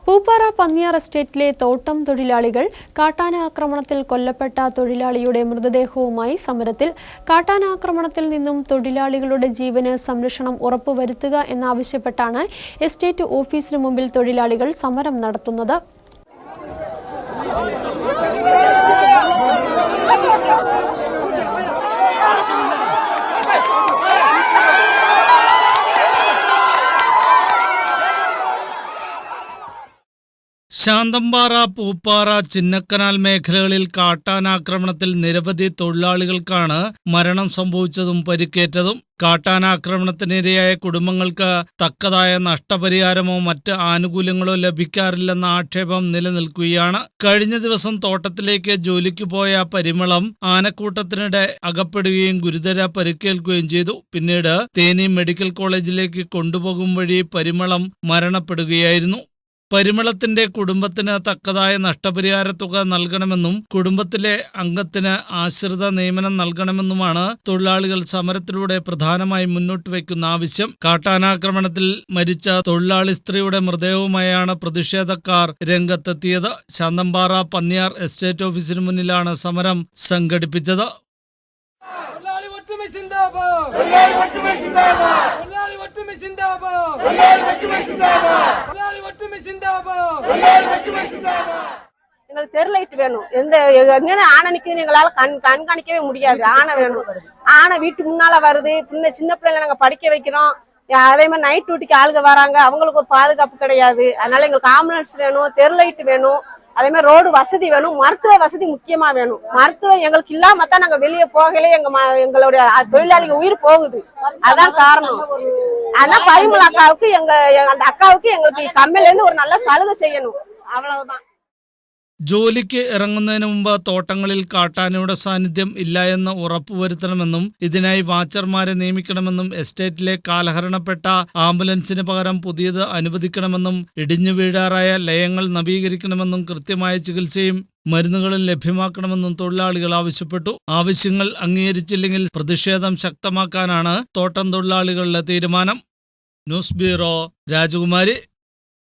പൂപ്പാറ പന്നിയാർ എസ്റ്റേറ്റിലെ തോട്ടം തൊഴിലാളികൾ കാട്ടാന ആക്രമണത്തിൽ കൊല്ലപ്പെട്ട തൊഴിലാളിയുടെ മൃതദേഹവുമായി സമരത്തിൽ. കാട്ടാന ആക്രമണത്തിൽ നിന്നും തൊഴിലാളികളുടെ ജീവന് സംരക്ഷണം ഉറപ്പുവരുത്തുക എന്നാവശ്യപ്പെട്ടാണ് എസ്റ്റേറ്റ് ഓഫീസിനു മുമ്പിൽ തൊഴിലാളികൾ സമരം നടത്തുന്നത്. ശാന്തമ്പാറ, പൂപ്പാറ, ചിന്നക്കനാൽ മേഖലകളിൽ കാട്ടാനാക്രമണത്തിൽ നിരവധി തൊഴിലാളികൾക്കാണ് മരണം സംഭവിച്ചതും പരിക്കേറ്റതും. കാട്ടാനാക്രമണത്തിനിരയായ കുടുംബങ്ങൾക്ക് തക്കതായ നഷ്ടപരിഹാരമോ മറ്റ് ആനുകൂല്യങ്ങളോ ലഭിക്കാറില്ലെന്ന ആക്ഷേപം നിലനിൽക്കുകയാണ്. കഴിഞ്ഞ ദിവസം തോട്ടത്തിലേക്ക് ജോലിക്ക് പോയ പരിമളം ആനക്കൂട്ടത്തിനിടെ അകപ്പെടുകയും ഗുരുതര പരിക്കേൽക്കുകയും ചെയ്തു. പിന്നീട് തേനി മെഡിക്കൽ കോളേജിലേക്ക് കൊണ്ടുപോകും വഴി പരിമളം മരണപ്പെടുകയായിരുന്നു. പരിമളത്തിന്റെ കുടുംബത്തിന് തക്കതായ നഷ്ടപരിഹാര തുക നൽകണമെന്നും കുടുംബത്തിലെ അംഗത്തിന് ആശ്രിത നിയമനം നൽകണമെന്നുമാണ് തൊഴിലാളികൾ സമരത്തിലൂടെ പ്രധാനമായി മുന്നോട്ട് വയ്ക്കുന്ന ആവശ്യം. കാട്ടാനാക്രമണത്തിൽ മരിച്ച തൊഴിലാളി സ്ത്രീയുടെ മൃതദേഹവുമായാണ് പ്രതിഷേധക്കാർ രംഗത്തെത്തിയത്. ശാന്തമ്പാറ പന്നിയാർ എസ്റ്റേറ്റ് ഓഫീസിന് മുന്നിലാണ് സമരം സംഘടിപ്പിച്ചത്. எங்களுக்கு தெருலைட் வேணும். எங்க ஆனை நிக்குதுன்னு எங்களால கண்காணிக்கவே முடியாது. ஆனை வேணும். ஆனை வீட்டு முன்னால வருது. சின்ன பிள்ளைங்க நாங்க படிக்க வைக்கிறோம். அதே மாதிரி நைட் டியூட்டிக்கு ஆளுங்க வராங்க, அவங்களுக்கு ஒரு பாதுகாப்பு கிடையாது. அதனால எங்களுக்கு ஆம்புலன்ஸ் வேணும், தெருலைட் வேணும், அதே மாதிரி ரோடு வசதி வேணும், மருத்துவ வசதி முக்கியமா வேணும். மருத்துவம் எங்களுக்கு இல்லாம தான் நாங்க வெளியே போகலே எங்களுடைய தொழிலாளிகள் உயிர் போகுது. அதான் காரணம். ஆனா பரிமள அக்காவுக்கு அந்த அக்காவுக்கு எங்களுக்கு கம்மில இருந்து ஒரு நல்ல சலுகை செய்யணும். அவ்வளவுதான். ജോലിക്ക് ഇറങ്ങുന്നതിന് മുമ്പ് തോട്ടങ്ങളിൽ കാട്ടാനയുടെ സാന്നിധ്യം ഇല്ല എന്ന് ഉറപ്പുവരുത്തണമെന്നും ഇതിനായി വാച്ചർമാരെ നിയമിക്കണമെന്നും എസ്റ്റേറ്റിലെ കാലഹരണപ്പെട്ട ആംബുലൻസിന് പകരം പുതിയത് അനുവദിക്കണമെന്നും ഇടിഞ്ഞു വീഴാറായ ലയങ്ങൾ നവീകരിക്കണമെന്നും കൃത്യമായ ചികിത്സയും മരുന്നുകളും ലഭ്യമാക്കണമെന്നും തൊഴിലാളികൾ ആവശ്യപ്പെട്ടു. ആവശ്യങ്ങൾ അംഗീകരിച്ചില്ലെങ്കിൽ പ്രതിഷേധം ശക്തമാക്കാനാണ് തോട്ടം തൊഴിലാളികളുടെ തീരുമാനം. ന്യൂസ് ബ്യൂറോ, രാജകുമാരി.